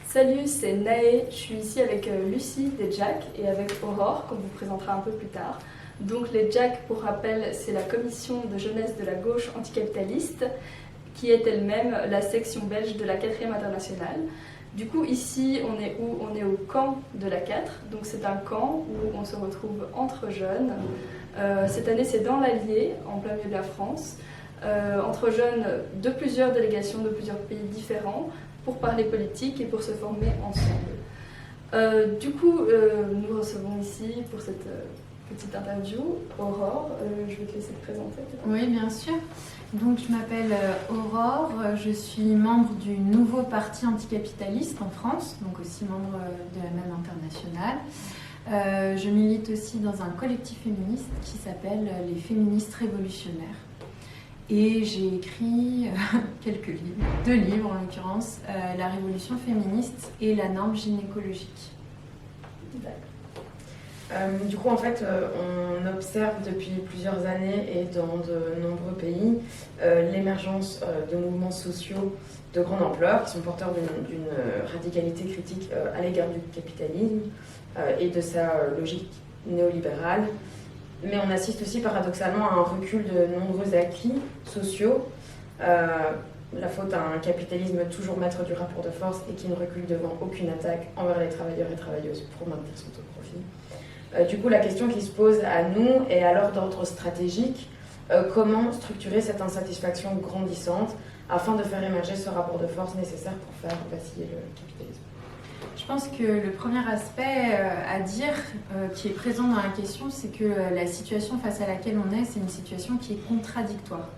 Salut, c'est Naé, je suis ici avec Lucie des Jack et avec Aurore, qu'on vous présentera un peu plus tard. Donc les Jack, pour rappel, c'est la commission de jeunesse de la gauche anticapitaliste, qui est elle-même la section belge de la 4e internationale. Du coup, ici, on est où? On est au camp de la 4, donc c'est un camp où on se retrouve entre jeunes. Cette année, c'est dans l'Allier, en plein milieu de la France, entre jeunes de plusieurs délégations, de plusieurs pays différents, pour parler politique et pour se former ensemble. Du coup, nous recevons ici pour cette petite interview Aurore. Je vais te laisser te présenter. Oui, bien sûr. Donc, je m'appelle Aurore, je suis membre du nouveau parti anticapitaliste en France, donc aussi membre de la même internationale. Je milite aussi dans un collectif féministe qui s'appelle les Féministes Révolutionnaires. Et j'ai écrit quelques livres, 2 livres en l'occurrence, La Révolution féministe et La norme gynécologique. Du coup, en fait, on observe depuis plusieurs années et dans de nombreux pays l'émergence de mouvements sociaux de grande ampleur qui sont porteurs d'une radicalité critique à l'égard du capitalisme et de sa logique néolibérale. Mais on assiste aussi paradoxalement à un recul de nombreux acquis sociaux, la faute à un capitalisme toujours maître du rapport de force et qui ne recule devant aucune attaque envers les travailleurs et travailleuses pour maintenir son taux de profit. Du coup, la question qui se pose à nous est alors d'ordre stratégique, comment structurer cette insatisfaction grandissante afin de faire émerger ce rapport de force nécessaire pour faire vaciller le capitalisme. Je pense que le premier aspect à dire qui est présent dans la question, c'est que la situation face à laquelle on est, c'est une situation qui est contradictoire.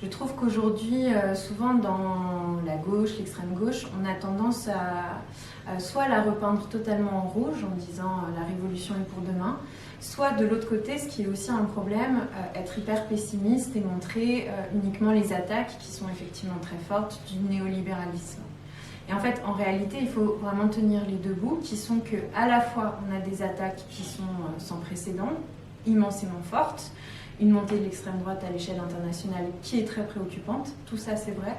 Je trouve qu'aujourd'hui, souvent dans la gauche, l'extrême gauche, on a tendance à soit la repeindre totalement en rouge en disant la révolution est pour demain, soit de l'autre côté, ce qui est aussi un problème, être hyper pessimiste et montrer uniquement les attaques qui sont effectivement très fortes du néolibéralisme. Et en fait, en réalité, il faut vraiment tenir les deux bouts, qui sont que, à la fois, on a des attaques qui sont sans précédent, immensément fortes, une montée de l'extrême droite à l'échelle internationale qui est très préoccupante, tout ça c'est vrai,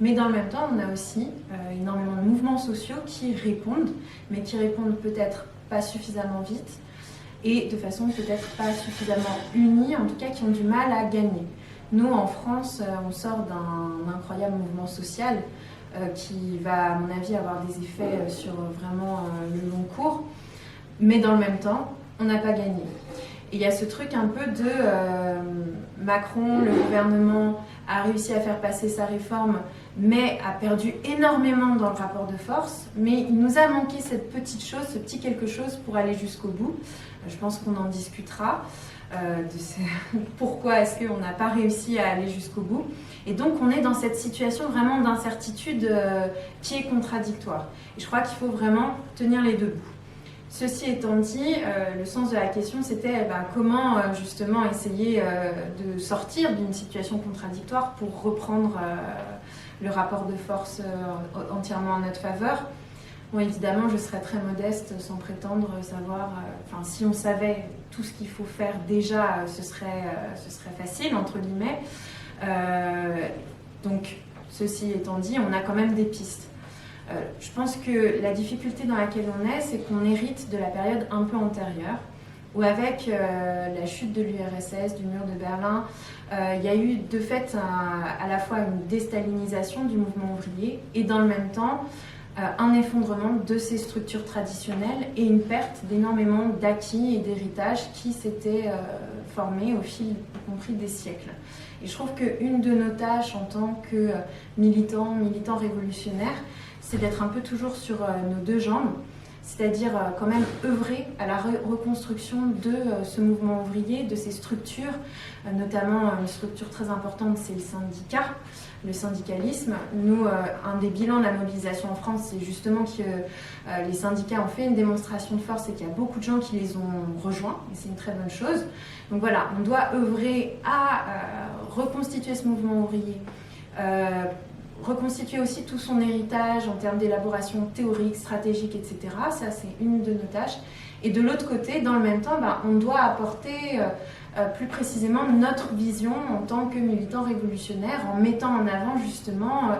mais dans le même temps, on a aussi énormément de mouvements sociaux qui répondent, mais qui répondent peut-être pas suffisamment vite et de façon peut-être pas suffisamment unie, en tout cas qui ont du mal à gagner. Nous, en France, on sort d'un incroyable mouvement social qui va, à mon avis, avoir des effets sur vraiment le long cours. Mais dans le même temps, on n'a pas gagné. Et il y a ce truc un peu de Macron, le gouvernement a réussi à faire passer sa réforme, mais a perdu énormément dans le rapport de force. Mais il nous a manqué cette petite chose, ce petit quelque chose pour aller jusqu'au bout. Je pense qu'on en discutera. Pourquoi est-ce qu'on n'a pas réussi à aller jusqu'au bout. Et donc on est dans cette situation vraiment d'incertitude qui est contradictoire. Et je crois qu'il faut vraiment tenir les deux bouts. Ceci étant dit, le sens de la question c'était comment justement essayer de sortir d'une situation contradictoire pour reprendre le rapport de force entièrement en notre faveur. Bon, évidemment, je serais très modeste sans prétendre savoir. Si on savait tout ce qu'il faut faire déjà, ce serait facile, entre guillemets. Donc, ceci étant dit, on a quand même des pistes. Je pense que la difficulté dans laquelle on est, c'est qu'on hérite de la période un peu antérieure, où avec la chute de l'URSS, du mur de Berlin, il y a eu de fait à la fois une déstalinisation du mouvement ouvrier et dans le même temps, un effondrement de ces structures traditionnelles et une perte d'énormément d'acquis et d'héritages qui s'étaient formés au fil, y compris des siècles. Et je trouve qu'une de nos tâches en tant que militants révolutionnaires, c'est d'être un peu toujours sur nos deux jambes, c'est-à-dire quand même œuvrer à la reconstruction de ce mouvement ouvrier, de ces structures, notamment une structure très importante, c'est le syndicat, le syndicalisme. Nous, un des bilans de la mobilisation en France, c'est justement que les syndicats ont fait une démonstration de force et qu'il y a beaucoup de gens qui les ont rejoints, et c'est une très bonne chose. Donc voilà, on doit œuvrer à reconstituer ce mouvement ouvrier, reconstituer aussi tout son héritage en termes d'élaboration théorique, stratégique, etc. Ça, c'est une de nos tâches. Et de l'autre côté, dans le même temps, on doit apporter plus précisément notre vision en tant que militants révolutionnaires en mettant en avant justement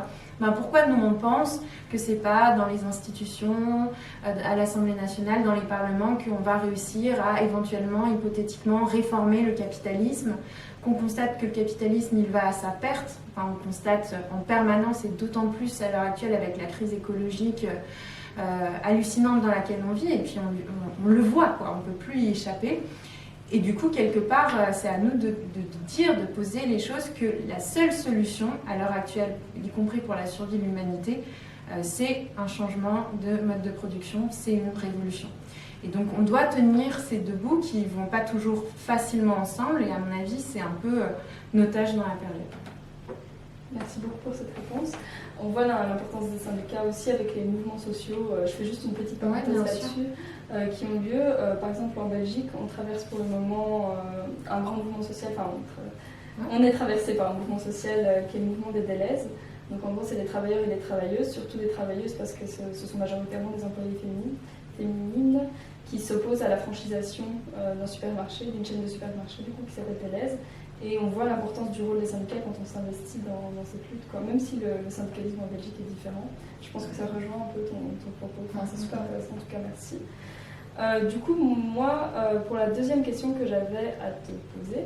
Pourquoi nous on pense que c'est pas dans les institutions, à l'Assemblée nationale, dans les parlements qu'on va réussir à éventuellement, hypothétiquement, réformer le capitalisme, qu'on constate que le capitalisme il va à sa perte, on constate en permanence et d'autant plus à l'heure actuelle avec la crise écologique hallucinante dans laquelle on vit, et puis on le voit, quoi, on ne peut plus y échapper. Et du coup, quelque part, c'est à nous de dire, de poser les choses que la seule solution à l'heure actuelle, y compris pour la survie de l'humanité, c'est un changement de mode de production, c'est une révolution. Et donc on doit tenir ces deux bouts qui ne vont pas toujours facilement ensemble, et à mon avis, c'est un peu notre tâche dans la période. Merci beaucoup pour cette réponse. On voit l'importance des syndicats aussi avec les mouvements sociaux. Je fais juste une petite parenthèse là-dessus, qui ont lieu. Par exemple, en Belgique, on traverse pour le moment un grand mouvement social. On est traversé par un mouvement social qui est le mouvement des Deleuze. Donc en gros, c'est les travailleurs et les travailleuses, surtout des travailleuses parce que ce sont majoritairement des employés féminines qui s'opposent à la franchisation d'un supermarché, d'une chaîne de supermarchés du coup, qui s'appelle Deleuze. Et on voit l'importance du rôle des syndicats quand on s'investit dans cette lutte, quoi. Même si le syndicalisme en Belgique est différent. Je pense que ça rejoint un peu ton propos. C'est super intéressant, en tout cas, merci. Du coup, moi, pour la deuxième question que j'avais à te poser,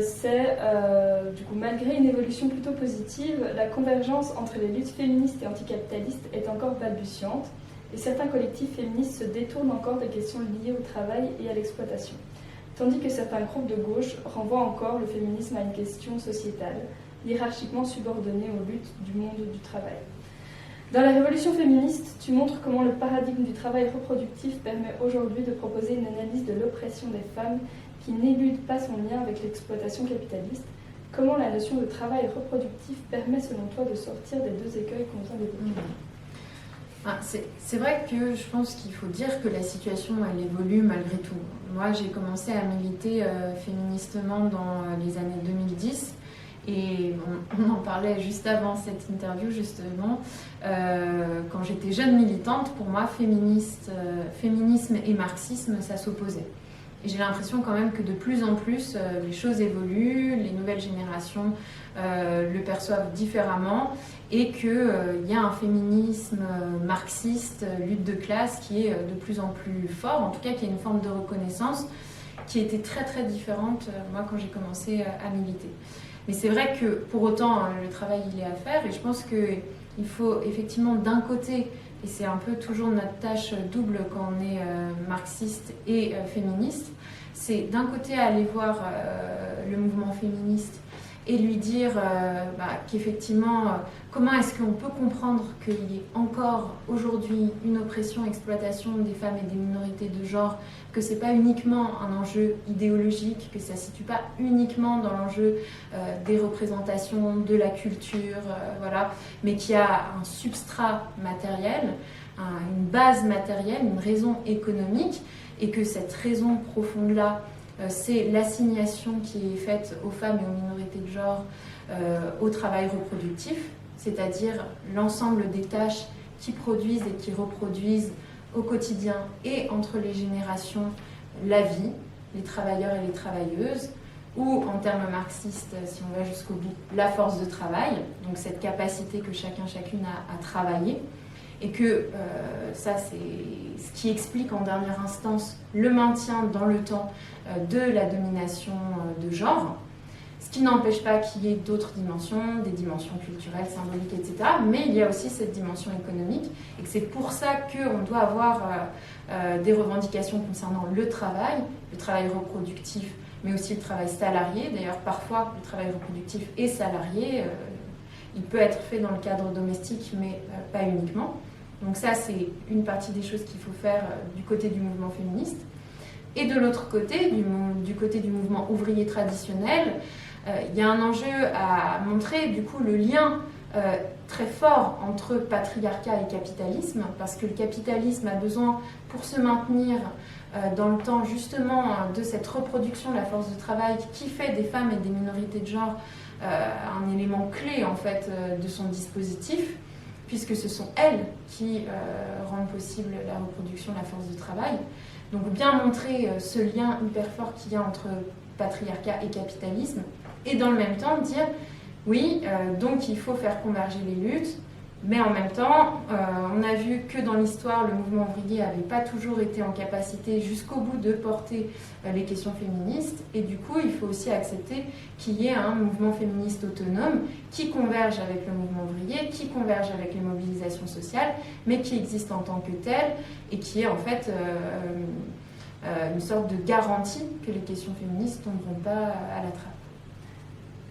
c'est, du coup, malgré une évolution plutôt positive, la convergence entre les luttes féministes et anticapitalistes est encore balbutiante, et certains collectifs féministes se détournent encore des questions liées au travail et à l'exploitation. Tandis que certains groupes de gauche renvoient encore le féminisme à une question sociétale, hiérarchiquement subordonnée aux luttes du monde du travail. Dans la révolution féministe, tu montres comment le paradigme du travail reproductif permet aujourd'hui de proposer une analyse de l'oppression des femmes qui n'élude pas son lien avec l'exploitation capitaliste. Comment la notion de travail reproductif permet selon toi de sortir des deux écueils qu'on vient d'évoquer ? C'est vrai que je pense qu'il faut dire que la situation elle évolue malgré tout. Moi j'ai commencé à militer féministement dans les années 2010 et on en parlait juste avant cette interview justement. Quand j'étais jeune militante, pour moi féminisme et marxisme ça s'opposait. Et j'ai l'impression quand même que de plus en plus les choses évoluent, les nouvelles générations le perçoivent différemment et qu'il y a un féminisme marxiste, lutte de classe qui est de plus en plus fort, en tout cas qui a une forme de reconnaissance qui était très très différente moi quand j'ai commencé à militer. Mais c'est vrai que pour autant le travail il est à faire et je pense qu'il faut effectivement d'un côté, et c'est un peu toujours notre tâche double quand on est marxiste et féministe, c'est d'un côté aller voir le mouvement féministe et lui dire qu'effectivement, comment est-ce qu'on peut comprendre qu'il y ait encore aujourd'hui une oppression, exploitation des femmes et des minorités de genre, que c'est pas uniquement un enjeu idéologique, que ça ne se situe pas uniquement dans l'enjeu des représentations, de la culture, voilà, mais qu'il y a un substrat matériel, une base matérielle, une raison économique, et que cette raison profonde-là, c'est l'assignation qui est faite aux femmes et aux minorités de genre au travail reproductif, c'est-à-dire l'ensemble des tâches qui produisent et qui reproduisent au quotidien et entre les générations la vie, les travailleurs et les travailleuses, ou en termes marxistes, si on va jusqu'au bout, la force de travail, donc cette capacité que chacun, chacune a à travailler, et que ça c'est ce qui explique en dernière instance le maintien dans le temps de la domination de genre, ce qui n'empêche pas qu'il y ait d'autres dimensions, des dimensions culturelles, symboliques, etc. Mais il y a aussi cette dimension économique, et que c'est pour ça qu'on doit avoir des revendications concernant le travail reproductif, mais aussi le travail salarié. D'ailleurs, parfois, le travail reproductif est salarié. Il peut être fait dans le cadre domestique, mais pas uniquement. Donc ça, c'est une partie des choses qu'il faut faire du côté du mouvement féministe. Et de l'autre côté, du côté du mouvement ouvrier traditionnel, il y a un enjeu à montrer, du coup, le lien très fort entre patriarcat et capitalisme, parce que le capitalisme a besoin, pour se maintenir dans le temps, justement, de cette reproduction de la force de travail qui fait des femmes et des minorités de genre un élément clé, en fait, de son dispositif, puisque ce sont elles qui rendent possible la reproduction de la force de travail. Donc bien montrer ce lien hyper fort qu'il y a entre patriarcat et capitalisme, et dans le même temps dire, Oui, donc il faut faire converger les luttes, mais en même temps, on a vu que dans l'histoire, le mouvement ouvrier n'avait pas toujours été en capacité jusqu'au bout de porter les questions féministes, et du coup, il faut aussi accepter qu'il y ait un mouvement féministe autonome qui converge avec le mouvement ouvrier, qui converge avec les mobilisations sociales, mais qui existe en tant que tel, et qui est en fait une sorte de garantie que les questions féministes ne tomberont pas à la trappe.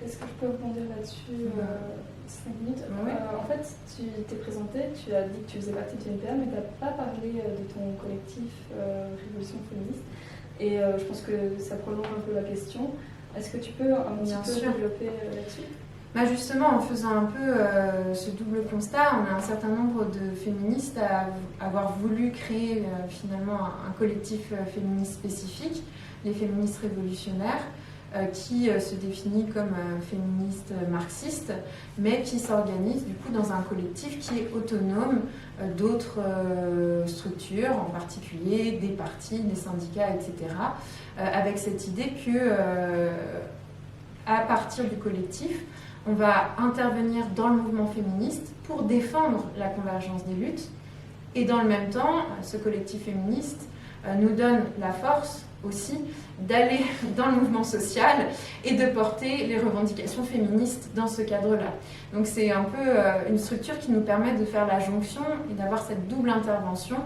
Est-ce que je peux rebondir là-dessus 5 minutes? Oui. En fait, tu t'es présenté, tu as dit que tu faisais partie du NPA, mais tu n'as pas parlé de ton collectif Révolution féministe. Et je pense que ça prolonge un peu la question. Est-ce que tu peux un petit peu développer là-dessus? Justement, en faisant un peu ce double constat, on a un certain nombre de féministes à avoir voulu créer finalement un collectif féministe spécifique, les féministes révolutionnaires, qui se définit comme féministe marxiste, mais qui s'organise du coup dans un collectif qui est autonome d'autres structures, en particulier des partis, des syndicats, etc., avec cette idée que à partir du collectif, on va intervenir dans le mouvement féministe pour défendre la convergence des luttes, et dans le même temps, ce collectif féministe nous donne la force aussi d'aller dans le mouvement social et de porter les revendications féministes dans ce cadre-là. Donc c'est un peu une structure qui nous permet de faire la jonction et d'avoir cette double intervention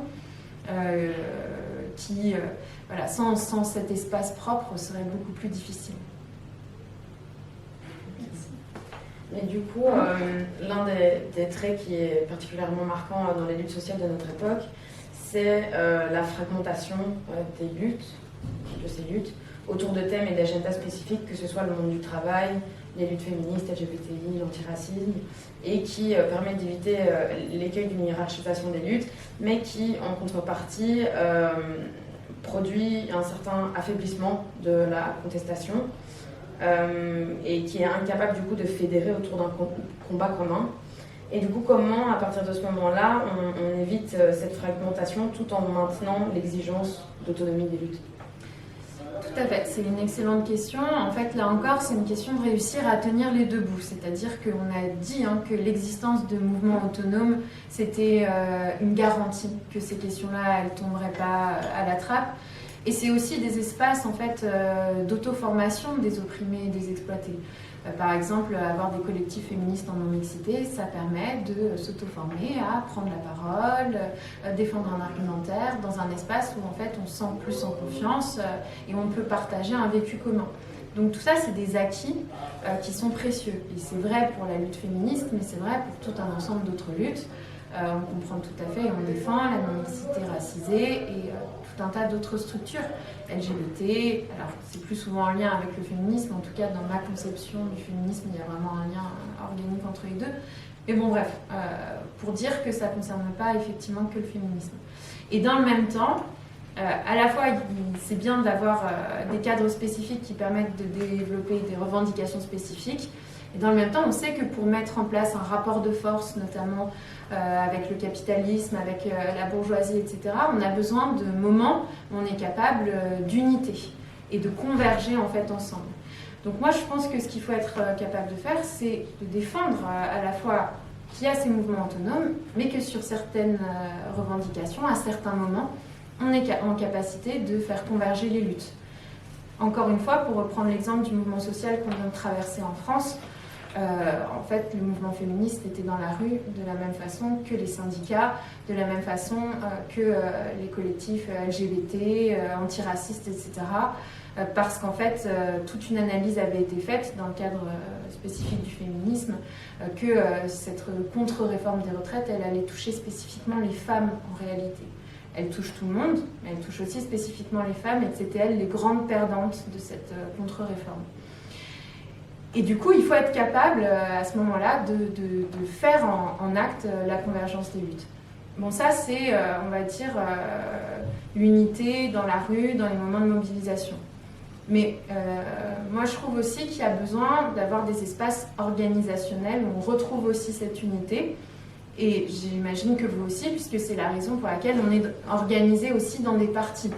qui, voilà, sans cet espace propre, serait beaucoup plus difficile. Et du coup, l'un des traits qui est particulièrement marquant dans les luttes sociales de notre époque, c'est la fragmentation des luttes, de ces luttes, autour de thèmes et d'agendas spécifiques, que ce soit le monde du travail, les luttes féministes, LGBTI, l'antiracisme, et qui permettent d'éviter l'écueil d'une hiérarchisation des luttes, mais qui, en contrepartie, produit un certain affaiblissement de la contestation, et qui est incapable du coup de fédérer autour d'un combat commun. Et du coup, comment, à partir de ce moment-là, on évite cette fragmentation tout en maintenant l'exigence d'autonomie des luttes? Tout à fait, c'est une excellente question. En fait, là encore, c'est une question de réussir à tenir les deux bouts. C'est-à-dire qu'on a dit que l'existence de mouvements autonomes, c'était une garantie que ces questions-là, elles ne tomberaient pas à la trappe. Et c'est aussi des espaces en fait, d'auto-formation des opprimés et des exploités. Par exemple, avoir des collectifs féministes en non-mixité, ça permet de s'auto-former à prendre la parole, défendre un argumentaire dans un espace où en fait on se sent plus en confiance et on peut partager un vécu commun. Donc tout ça, c'est des acquis qui sont précieux. Et c'est vrai pour la lutte féministe, mais c'est vrai pour tout un ensemble d'autres luttes. On comprend tout à fait et on défend la non-mixité racisée et tout un tas d'autres structures. LGBT, alors c'est plus souvent en lien avec le féminisme, en tout cas dans ma conception du féminisme, il y a vraiment un lien organique entre les deux. Mais bon bref, pour dire que ça ne concerne pas effectivement que le féminisme. Et dans le même temps, à la fois c'est bien d'avoir des cadres spécifiques qui permettent de développer des revendications spécifiques, et dans le même temps on sait que pour mettre en place un rapport de force, notamment avec le capitalisme, avec la bourgeoisie, etc., on a besoin de moments où on est capable d'unité et de converger en fait ensemble. Donc moi je pense que ce qu'il faut être capable de faire, c'est de défendre à la fois qu'il y a ces mouvements autonomes, mais que sur certaines revendications, à certains moments, on est en capacité de faire converger les luttes. Encore une fois, pour reprendre l'exemple du mouvement social qu'on vient de traverser en France, en fait, le mouvement féministe était dans la rue de la même façon que les syndicats, de la même façon que les collectifs LGBT, antiracistes, etc. Parce qu'en fait, toute une analyse avait été faite dans le cadre spécifique du féminisme, que cette contre-réforme des retraites, elle allait toucher spécifiquement les femmes en réalité. Elle touche tout le monde, mais elle touche aussi spécifiquement les femmes, et c'était elles les grandes perdantes de cette contre-réforme. Et du coup, il faut être capable, à ce moment-là, de faire en acte la convergence des luttes. Bon, ça, c'est, on va dire, l'unité dans la rue, dans les moments de mobilisation. Mais moi, je trouve aussi qu'il y a besoin d'avoir des espaces organisationnels où on retrouve aussi cette unité. Et j'imagine que vous aussi, puisque c'est la raison pour laquelle on est organisé aussi dans des partis.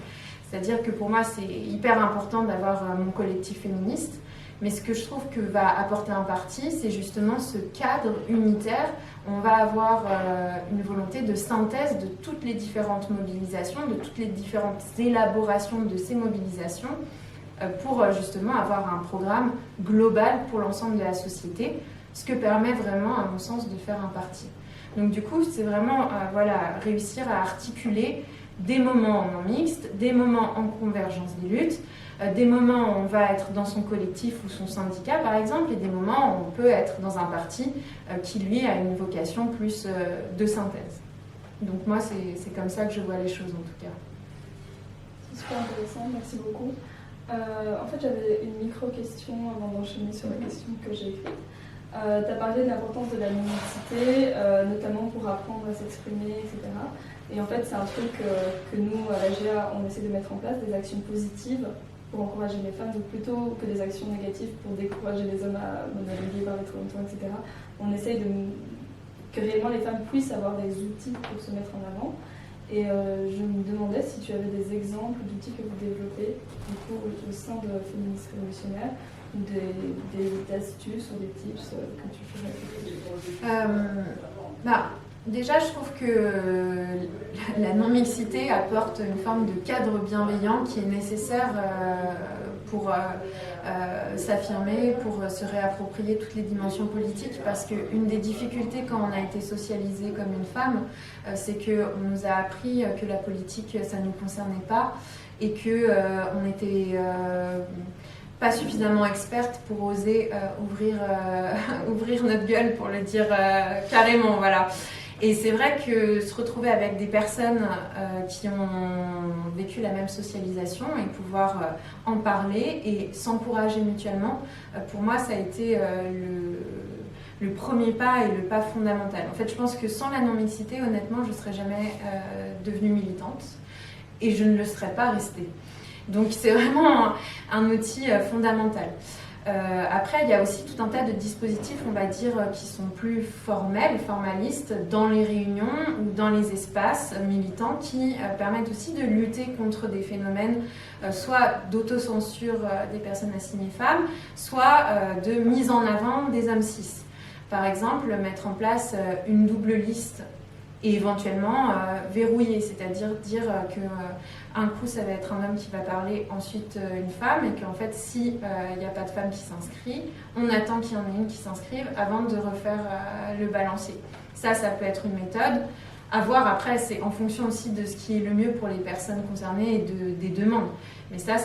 C'est-à-dire que pour moi, c'est hyper important d'avoir mon collectif féministe. Mais ce que je trouve que va apporter un parti, c'est justement ce cadre unitaire. On va avoir une volonté de synthèse de toutes les différentes mobilisations, de toutes les différentes élaborations de ces mobilisations, pour justement avoir un programme global pour l'ensemble de la société, ce que permet vraiment, à mon sens, de faire un parti. Donc du coup, c'est vraiment réussir à articuler des moments non mixtes, des moments en convergence des luttes, des moments où on va être dans son collectif ou son syndicat par exemple, et des moments où on peut être dans un parti qui lui a une vocation plus de synthèse. Donc moi c'est comme ça que je vois les choses en tout cas. C'est super intéressant, merci beaucoup. En fait j'avais une micro-question avant d'enchaîner sur la question que j'ai écrite. Tu as parlé de l'importance de la mixité, notamment pour apprendre à s'exprimer, etc. Et en fait c'est un truc que nous à l'AGA on essaie de mettre en place, des actions positives pour encourager les femmes, donc plutôt que des actions négatives pour décourager les hommes à monologuer, parler trop longtemps, etc. On essaye que réellement les femmes puissent avoir des outils pour se mettre en avant. Et je me demandais si tu avais des exemples d'outils que vous développez du coup, au sein de Féministes Révolutionnaires, ou des astuces ou des tips que tu pourrais déjà, je trouve que la non-mixité apporte une forme de cadre bienveillant qui est nécessaire pour s'affirmer, pour se réapproprier toutes les dimensions politiques, parce qu'une des difficultés quand on a été socialisé comme une femme, c'est qu'on nous a appris que la politique, ça ne nous concernait pas, et qu'on n'était pas suffisamment experte pour oser ouvrir notre gueule, pour le dire carrément, voilà. Et c'est vrai que se retrouver avec des personnes qui ont vécu la même socialisation et pouvoir en parler et s'encourager mutuellement, pour moi ça a été le premier pas et le pas fondamental. En fait je pense que sans la non-mixité, honnêtement, je ne serais jamais devenue militante et je ne le serais pas restée. Donc c'est vraiment un outil fondamental. Après, il y a aussi tout un tas de dispositifs, on va dire, qui sont plus formels, formalistes, dans les réunions ou dans les espaces militants, qui permettent aussi de lutter contre des phénomènes soit d'autocensure des personnes assignées femmes, soit de mise en avant des hommes cis. Par exemple, mettre en place une double liste et éventuellement verrouiller, c'est-à-dire dire qu'un coup ça va être un homme qui va parler, ensuite une femme, et qu'en fait si il n'y a pas de femme qui s'inscrit, on attend qu'il y en ait une qui s'inscrive avant de refaire le balancier. Ça peut être une méthode. À voir après, c'est en fonction aussi de ce qui est le mieux pour les personnes concernées et des demandes. Mais ça,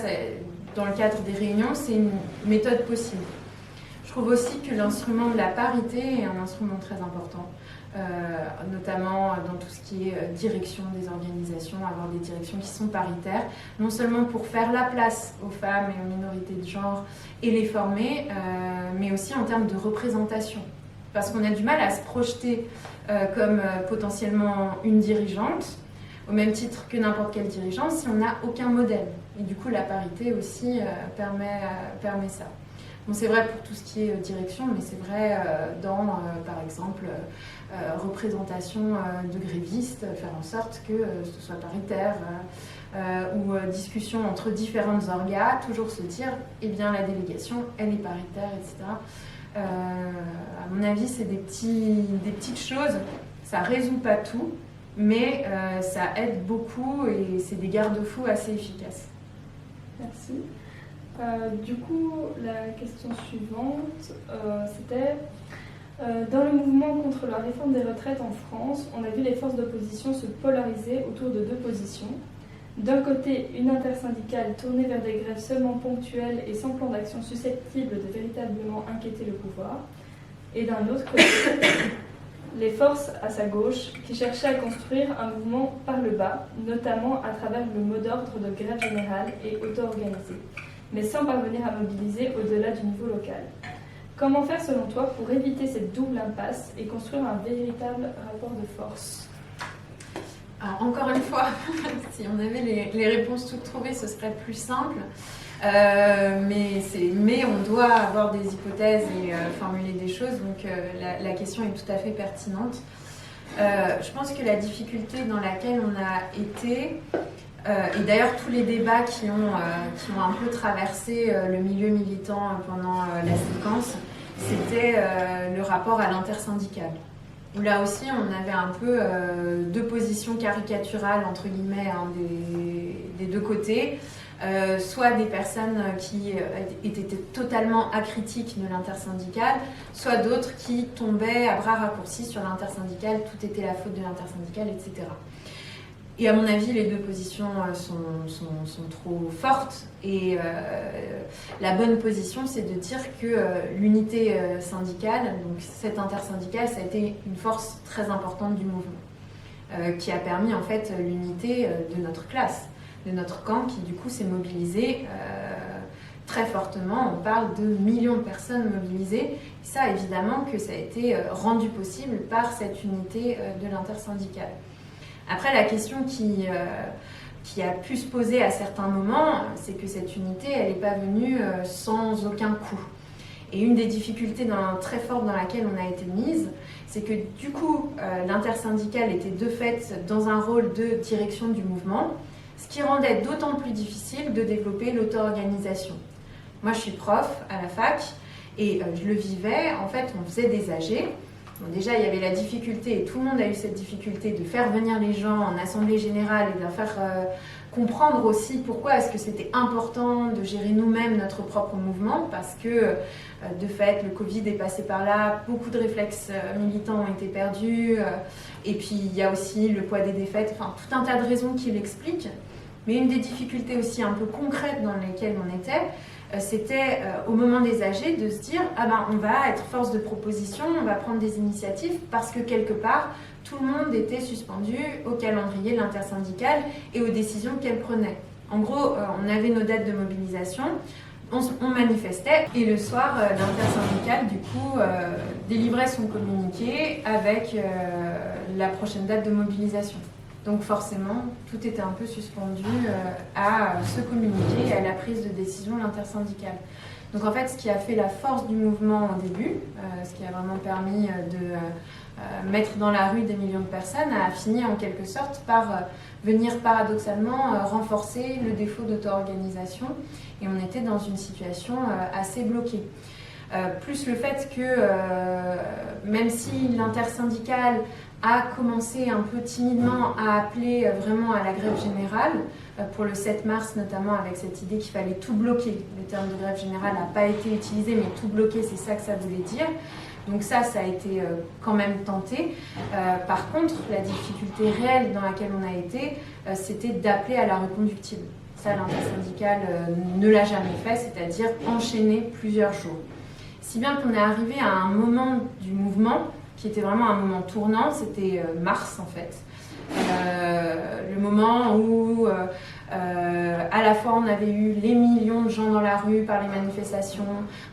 dans le cadre des réunions, c'est une méthode possible. Je trouve aussi que l'instrument de la parité est un instrument très important. Notamment dans tout ce qui est direction des organisations, avoir des directions qui sont paritaires, non seulement pour faire la place aux femmes et aux minorités de genre et les former, mais aussi en termes de représentation. Parce qu'on a du mal à se projeter comme potentiellement une dirigeante, au même titre que n'importe quelle dirigeante, si on n'a aucun modèle. Et du coup, la parité aussi permet ça. Bon, c'est vrai pour tout ce qui est direction, mais c'est vrai dans, par exemple, représentation de grévistes, faire en sorte que ce soit paritaire, ou discussion entre différentes orgas, toujours se dire, eh bien la délégation, elle est paritaire, etc. À mon avis, c'est des petites choses, ça résout pas tout, mais ça aide beaucoup et c'est des garde-fous assez efficaces. Merci. Du coup, la question suivante, c'était dans le mouvement contre la réforme des retraites en France, on a vu les forces d'opposition se polariser autour de deux positions. D'un côté, une intersyndicale tournée vers des grèves seulement ponctuelles et sans plan d'action susceptible de véritablement inquiéter le pouvoir. Et d'un autre côté, les forces à sa gauche qui cherchaient à construire un mouvement par le bas, notamment à travers le mot d'ordre de grève générale et auto-organisée, mais sans parvenir à mobiliser au-delà du niveau local. Comment faire selon toi pour éviter cette double impasse et construire un véritable rapport de force ? Alors, encore une fois, si on avait les réponses toutes trouvées, ce serait plus simple. Mais on doit avoir des hypothèses et formuler des choses, donc la question est tout à fait pertinente. Je pense que la difficulté dans laquelle on a été, et d'ailleurs tous les débats qui ont un peu traversé le milieu militant pendant la séquence, c'était le rapport à l'intersyndical. Où là aussi on avait un peu deux positions caricaturales entre guillemets des deux côtés. Soit des personnes qui étaient totalement acritiques de l'intersyndical, soit d'autres qui tombaient à bras raccourcis sur l'intersyndical, tout était la faute de l'intersyndical, etc. Et à mon avis, les deux positions sont trop fortes. Et la bonne position, c'est de dire que l'unité syndicale, donc cette intersyndicale, ça a été une force très importante du mouvement, qui a permis en fait l'unité de notre classe, de notre camp, qui du coup s'est mobilisé très fortement. On parle de millions de personnes mobilisées. Et ça, évidemment, que ça a été rendu possible par cette unité de l'intersyndicale. Après, la question qui a pu se poser à certains moments, c'est que cette unité, elle n'est pas venue sans aucun coût. Et une des difficultés très fortes dans laquelle on a été mise, c'est que du coup, l'intersyndicale était de fait dans un rôle de direction du mouvement, ce qui rendait d'autant plus difficile de développer l'auto-organisation. Moi, je suis prof à la fac et je le vivais. En fait, on faisait des AG. Bon, déjà, il y avait la difficulté, et tout le monde a eu cette difficulté, de faire venir les gens en assemblée générale et de leur faire comprendre aussi pourquoi est-ce que c'était important de gérer nous-mêmes notre propre mouvement, parce que de fait, le Covid est passé par là, beaucoup de réflexes militants ont été perdus, et puis il y a aussi le poids des défaites, enfin tout un tas de raisons qui l'expliquent. Mais une des difficultés aussi un peu concrètes dans lesquelles on était, c'était au moment des AG de se dire on va être force de proposition, on va prendre des initiatives parce que quelque part tout le monde était suspendu au calendrier de l'intersyndicale et aux décisions qu'elle prenait. En gros, on avait nos dates de mobilisation, on manifestait et le soir l'intersyndicale du coup délivrait son communiqué avec la prochaine date de mobilisation. Donc forcément, tout était un peu suspendu à ce communiqué et à la prise de décision de l'intersyndicale. Donc en fait, ce qui a fait la force du mouvement au début, ce qui a vraiment permis de mettre dans la rue des millions de personnes, a fini en quelque sorte par venir paradoxalement renforcer le défaut d'auto-organisation. Et on était dans une situation assez bloquée. Plus le fait que, même si l'intersyndicale a commencé un peu timidement à appeler vraiment à la grève générale, pour le 7 mars notamment, avec cette idée qu'il fallait tout bloquer. Le terme de grève générale n'a pas été utilisé, mais tout bloquer, c'est ça que ça voulait dire. Donc ça a été quand même tenté. Par contre, la difficulté réelle dans laquelle on a été, c'était d'appeler à la reconductible. Ça, l'intersyndicale ne l'a jamais fait, c'est-à-dire enchaîner plusieurs jours. Si bien qu'on est arrivé à un moment du mouvement qui était vraiment un moment tournant, c'était mars en fait. Le moment où à la fois on avait eu les millions de gens dans la rue par les manifestations,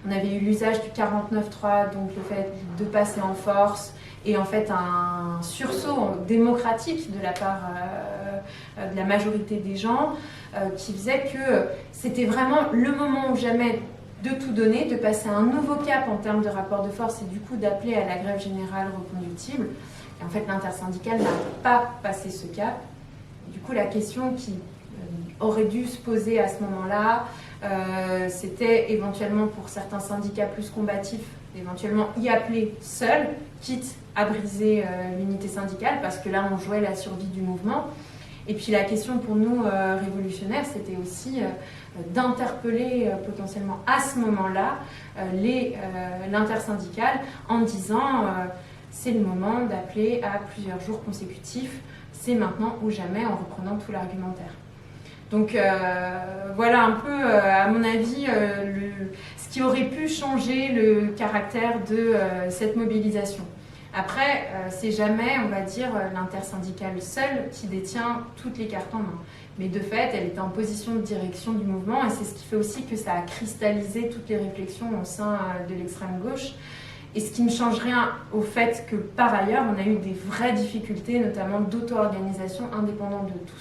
on avait eu l'usage du 49.3, donc le fait de passer en force, et en fait un sursaut démocratique de la part de la majorité des gens qui faisait que c'était vraiment le moment ou jamais de tout donner, de passer un nouveau cap en termes de rapport de force et du coup d'appeler à la grève générale reconductible. Et en fait, l'intersyndicale n'a pas passé ce cap. Du coup, la question qui aurait dû se poser à ce moment-là, c'était éventuellement pour certains syndicats plus combatifs, éventuellement y appeler seul, quitte à briser l'unité syndicale, parce que là, on jouait la survie du mouvement. Et puis la question pour nous, révolutionnaires, c'était aussi d'interpeller potentiellement à ce moment-là l'intersyndicale en disant c'est le moment d'appeler à plusieurs jours consécutifs, c'est maintenant ou jamais, en reprenant tout l'argumentaire. Donc voilà un peu, à mon avis, ce qui aurait pu changer le caractère de cette mobilisation. Après, c'est jamais, on va dire, l'intersyndicale seule qui détient toutes les cartes en main. Mais de fait, elle était en position de direction du mouvement et c'est ce qui fait aussi que ça a cristallisé toutes les réflexions au sein de l'extrême gauche. Et ce qui ne change rien au fait que, par ailleurs, on a eu des vraies difficultés, notamment d'auto-organisation, indépendamment de tout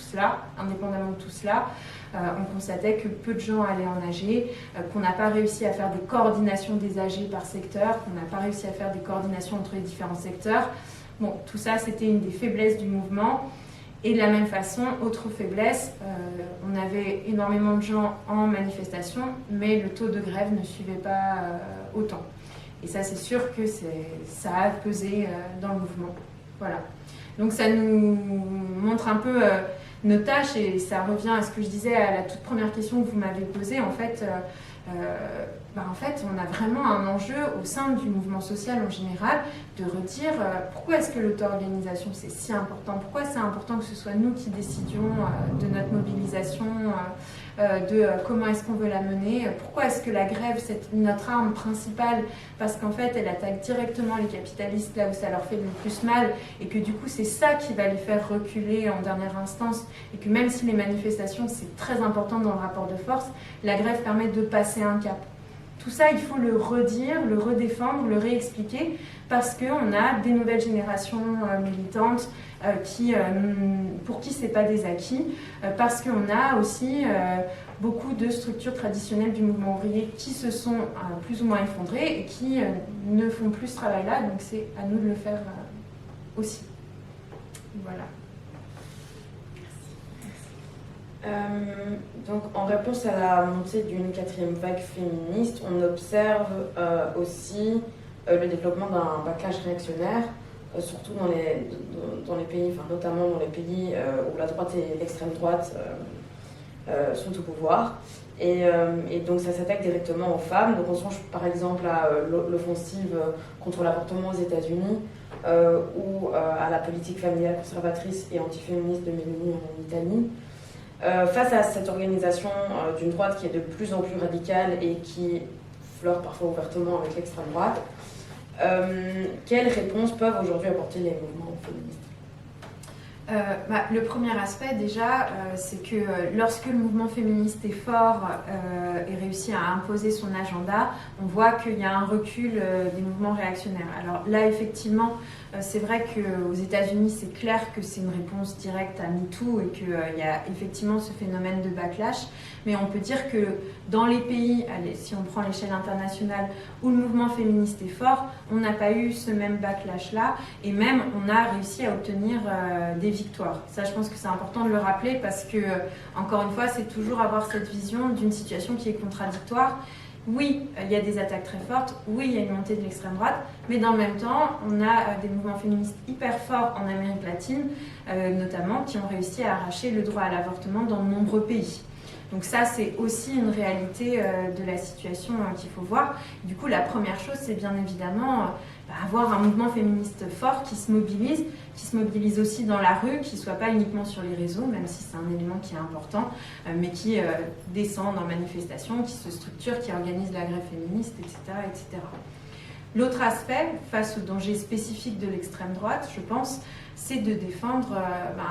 cela. On constatait que peu de gens allaient en AG, qu'on n'a pas réussi à faire des coordinations des AG par secteur, qu'on n'a pas réussi à faire des coordinations entre les différents secteurs. Bon, tout ça, c'était une des faiblesses du mouvement. Et de la même façon, autre faiblesse, on avait énormément de gens en manifestation, mais le taux de grève ne suivait pas autant. Et ça, c'est sûr que ça a pesé dans le mouvement. Voilà. Donc ça nous montre un peu nos tâches, et ça revient à ce que je disais à la toute première question que vous m'avez posée. En fait, on a vraiment un enjeu au sein du mouvement social en général de redire pourquoi est-ce que l'auto-organisation c'est si important, pourquoi c'est important que ce soit nous qui décidions de notre mobilisation, de comment est-ce qu'on veut la mener, pourquoi est-ce que la grève c'est notre arme principale, parce qu'en fait elle attaque directement les capitalistes là où ça leur fait le plus mal, et que du coup c'est ça qui va les faire reculer en dernière instance, et que même si les manifestations c'est très important dans le rapport de force, la grève permet de passer un cap. Tout ça, il faut le redire, le redéfendre, le réexpliquer, parce qu'on a des nouvelles générations militantes pour qui ce n'est pas des acquis, parce qu'on a aussi beaucoup de structures traditionnelles du mouvement ouvrier qui se sont plus ou moins effondrées et qui ne font plus ce travail-là, donc c'est à nous de le faire aussi. Voilà. Donc, en réponse à la montée d'une 4e vague féministe, on observe aussi le développement d'un backlash réactionnaire, surtout dans les pays, enfin, notamment dans les pays où la droite et l'extrême droite sont au pouvoir. Et donc ça s'attaque directement aux femmes. Donc on songe par exemple à l'offensive contre l'avortement aux États-Unis ou à la politique familiale conservatrice et antiféministe de Meloni en Italie. Face à cette organisation d'une droite qui est de plus en plus radicale et qui flirte parfois ouvertement avec l'extrême droite, quelles réponses peuvent aujourd'hui apporter les mouvements féministes ? Le premier aspect déjà, c'est que lorsque le mouvement féministe est fort et réussit à imposer son agenda, on voit qu'il y a un recul des mouvements réactionnaires. Alors là, effectivement, c'est vrai qu'aux États-Unis, c'est clair que c'est une réponse directe à MeToo et qu'il y a effectivement ce phénomène de backlash. Mais on peut dire que dans les pays, si on prend l'échelle internationale, où le mouvement féministe est fort, on n'a pas eu ce même backlash-là, et même on a réussi à obtenir des victoires. Ça, je pense que c'est important de le rappeler parce que, encore une fois, c'est toujours avoir cette vision d'une situation qui est contradictoire. Oui, il y a des attaques très fortes, oui, il y a une montée de l'extrême droite, mais dans le même temps, on a des mouvements féministes hyper forts en Amérique latine, notamment, qui ont réussi à arracher le droit à l'avortement dans de nombreux pays. Donc ça, c'est aussi une réalité de la situation qu'il faut voir. Du coup, la première chose, c'est bien évidemment avoir un mouvement féministe fort qui se mobilise aussi dans la rue, qui ne soit pas uniquement sur les réseaux, même si c'est un élément qui est important, mais qui descend en manifestation, qui se structure, qui organise la grève féministe, etc., etc. L'autre aspect, face au danger spécifique de l'extrême droite, je pense, c'est de défendre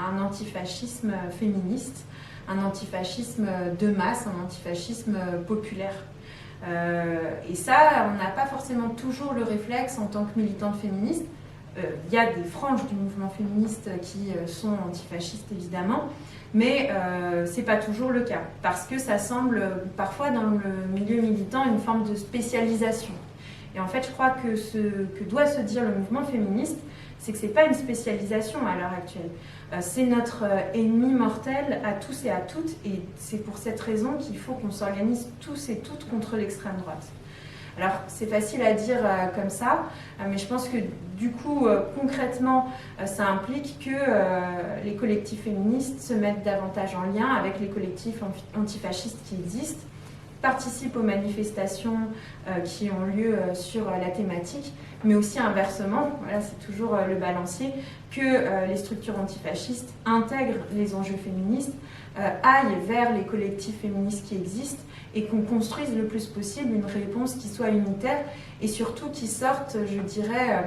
un antifascisme féministe, un antifascisme de masse, un antifascisme populaire. Et ça, on n'a pas forcément toujours le réflexe en tant que militante féministe. Il y a des franges du mouvement féministe qui sont antifascistes, évidemment, mais ce n'est pas toujours le cas, parce que ça semble parfois dans le milieu militant une forme de spécialisation. Et en fait, je crois que ce que doit se dire le mouvement féministe, c'est que ce n'est pas une spécialisation à l'heure actuelle. C'est notre ennemi mortel à tous et à toutes, et c'est pour cette raison qu'il faut qu'on s'organise tous et toutes contre l'extrême droite. Alors, c'est facile à dire comme ça, mais je pense que du coup, concrètement, ça implique que les collectifs féministes se mettent davantage en lien avec les collectifs antifascistes qui existent, participent aux manifestations qui ont lieu sur la thématique, mais aussi inversement, voilà, c'est toujours le balancier, que les structures antifascistes intègrent les enjeux féministes, aillent vers les collectifs féministes qui existent et qu'on construise le plus possible une réponse qui soit unitaire et surtout qui sorte, je dirais,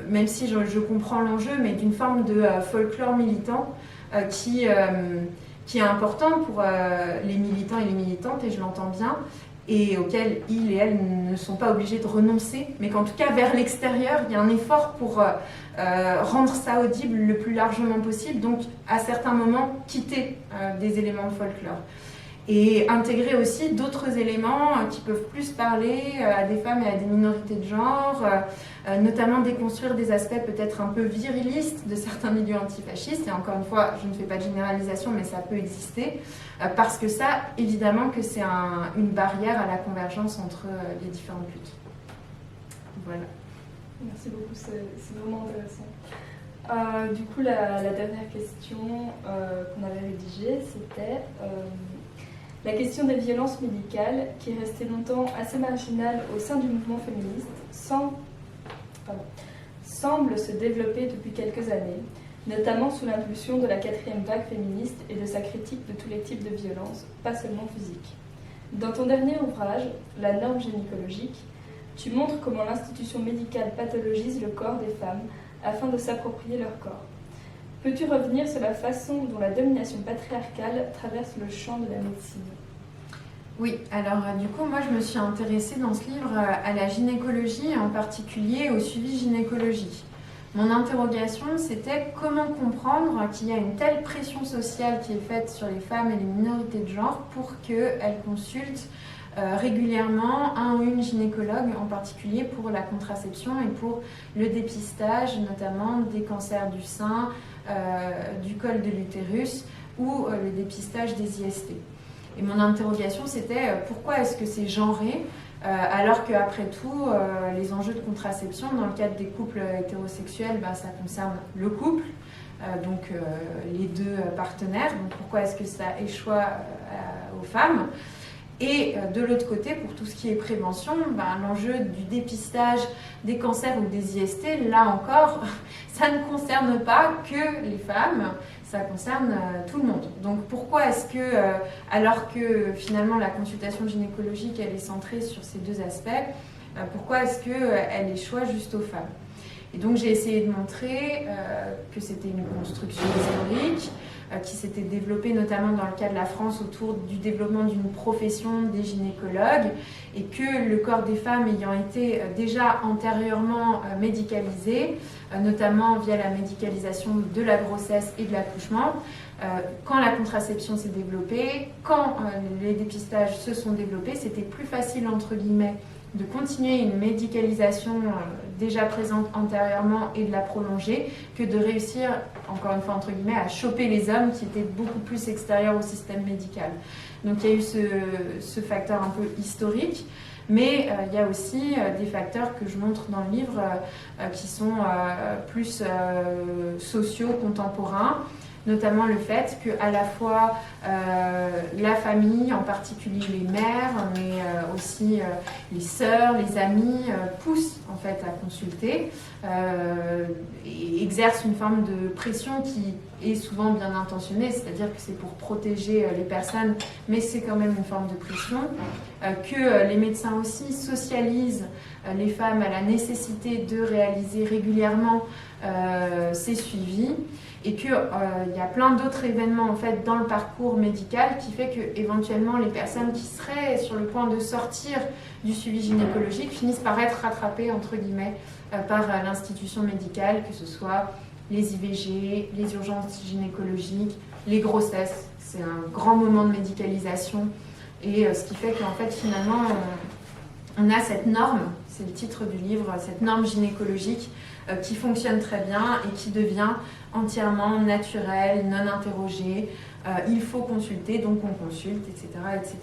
même si je comprends l'enjeu, mais d'une forme de folklore militant qui est important pour les militants et les militantes, et je l'entends bien, et auxquels ils et elles ne sont pas obligés de renoncer, mais qu'en tout cas vers l'extérieur, il y a un effort pour rendre ça audible le plus largement possible, donc à certains moments quitter des éléments de folklore. et intégrer aussi d'autres éléments qui peuvent plus parler à des femmes et à des minorités de genre, notamment déconstruire des aspects peut-être un peu virilistes de certains milieux antifascistes. Et encore une fois, je ne fais pas de généralisation, mais ça peut exister, parce que ça, évidemment que c'est une barrière à la convergence entre les différentes luttes. Voilà. Merci beaucoup, c'est vraiment intéressant. Du coup, la dernière question qu'on avait rédigée, c'était la question des violences médicales, qui est restée longtemps assez marginale au sein du mouvement féministe, semble se développer depuis quelques années, notamment sous l'impulsion de la 4e vague féministe et de sa critique de tous les types de violences, pas seulement physiques. Dans ton dernier ouvrage, La norme gynécologique, tu montres comment l'institution médicale pathologise le corps des femmes afin de s'approprier leur corps. Peux-tu revenir sur la façon dont la domination patriarcale traverse le champ de la médecine ? Oui, alors du coup, moi je me suis intéressée dans ce livre à la gynécologie, en particulier au suivi gynécologique. Mon interrogation, c'était comment comprendre qu'il y a une telle pression sociale qui est faite sur les femmes et les minorités de genre pour qu'elles consultent régulièrement un ou une gynécologue, en particulier pour la contraception et pour le dépistage, notamment des cancers du sein, du col de l'utérus ou le dépistage des IST. Et mon interrogation, c'était pourquoi est-ce que c'est genré alors qu'après tout, les enjeux de contraception, dans le cadre des couples hétérosexuels, ça concerne le couple, donc les deux partenaires. Donc pourquoi est-ce que ça échoue aux femmes ? Et de l'autre côté, pour tout ce qui est prévention, l'enjeu du dépistage des cancers ou des IST, là encore, ça ne concerne pas que les femmes, ça concerne tout le monde. Donc pourquoi est-ce que, alors que finalement la consultation gynécologique, elle est centrée sur ces deux aspects, pourquoi est-ce qu'elle échoue juste aux femmes ? Et donc j'ai essayé de montrer que c'était une construction historique, qui s'était développée notamment dans le cas de la France autour du développement d'une profession des gynécologues, et que le corps des femmes ayant été déjà antérieurement médicalisé, notamment via la médicalisation de la grossesse et de l'accouchement, quand la contraception s'est développée, quand les dépistages se sont développés, c'était plus facile, entre guillemets, de continuer une médicalisation déjà présente antérieurement et de la prolonger que de réussir, encore une fois entre guillemets, à choper les hommes qui étaient beaucoup plus extérieurs au système médical. Donc il y a eu ce facteur un peu historique, mais il y a aussi des facteurs que je montre dans le livre qui sont plus sociaux, contemporains, notamment le fait qu'à la fois la famille, en particulier les mères, mais aussi les sœurs, les amis, poussent en fait à consulter et exercent une forme de pression qui est souvent bien intentionnée, c'est-à-dire que c'est pour protéger les personnes, mais c'est quand même une forme de pression, que les médecins aussi socialisent les femmes à la nécessité de réaliser régulièrement ces suivis, et qu'il y a plein d'autres événements en fait dans le parcours médical qui fait que éventuellement les personnes qui seraient sur le point de sortir du suivi gynécologique finissent par être rattrapées entre guillemets par l'institution médicale, que ce soit les IVG, les urgences gynécologiques, les grossesses. C'est un grand moment de médicalisation, et ce qui fait qu'en fait finalement on a cette norme, c'est le titre du livre, cette norme gynécologique qui fonctionne très bien et qui devient entièrement naturelle, non interrogée. Il faut consulter, donc on consulte, etc. etc.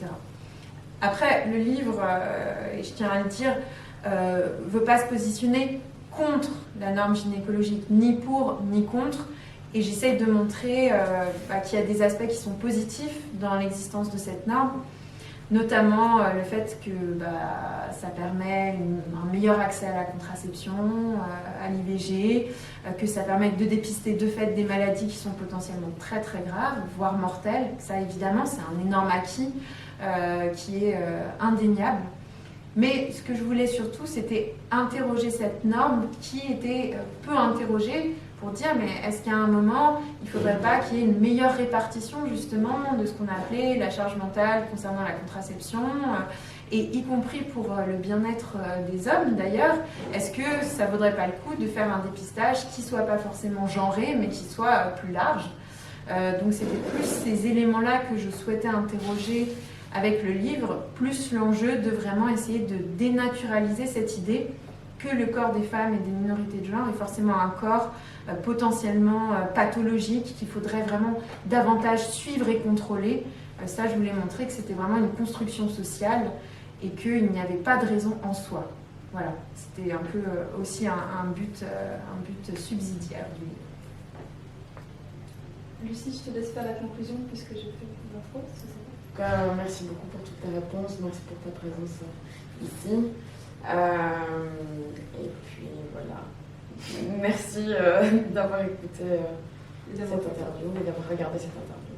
Après, le livre, et je tiens à le dire, ne veut pas se positionner contre la norme gynécologique, ni pour, ni contre. Et j'essaie de montrer qu'il y a des aspects qui sont positifs dans l'existence de cette norme, notamment le fait que ça permet un meilleur accès à la contraception, à l'IVG, que ça permet de dépister de fait des maladies qui sont potentiellement très très graves, voire mortelles. Ça évidemment c'est un énorme acquis qui est indéniable. Mais ce que je voulais surtout, c'était interroger cette norme qui était peu interrogée, pour dire mais est-ce qu'à un moment, il ne faudrait pas qu'il y ait une meilleure répartition justement de ce qu'on a appelé la charge mentale concernant la contraception, et y compris pour le bien-être des hommes d'ailleurs. Est-ce que ça ne vaudrait pas le coup de faire un dépistage qui ne soit pas forcément genré, mais qui soit plus large ? Donc c'était plus ces éléments-là que je souhaitais interroger avec le livre, plus l'enjeu de vraiment essayer de dénaturaliser cette idée que le corps des femmes et des minorités de genre est forcément un corps potentiellement pathologique qu'il faudrait vraiment davantage suivre et contrôler. Ça, je voulais montrer que c'était vraiment une construction sociale et qu'il n'y avait pas de raison en soi. Voilà, c'était un peu aussi un but subsidiaire du livre. Lucie, je te laisse faire la conclusion puisque j'ai fait l'info. Merci beaucoup pour toutes tes réponses, merci pour ta présence ici. Et puis voilà, merci d'avoir écouté cette interview et d'avoir regardé cette interview.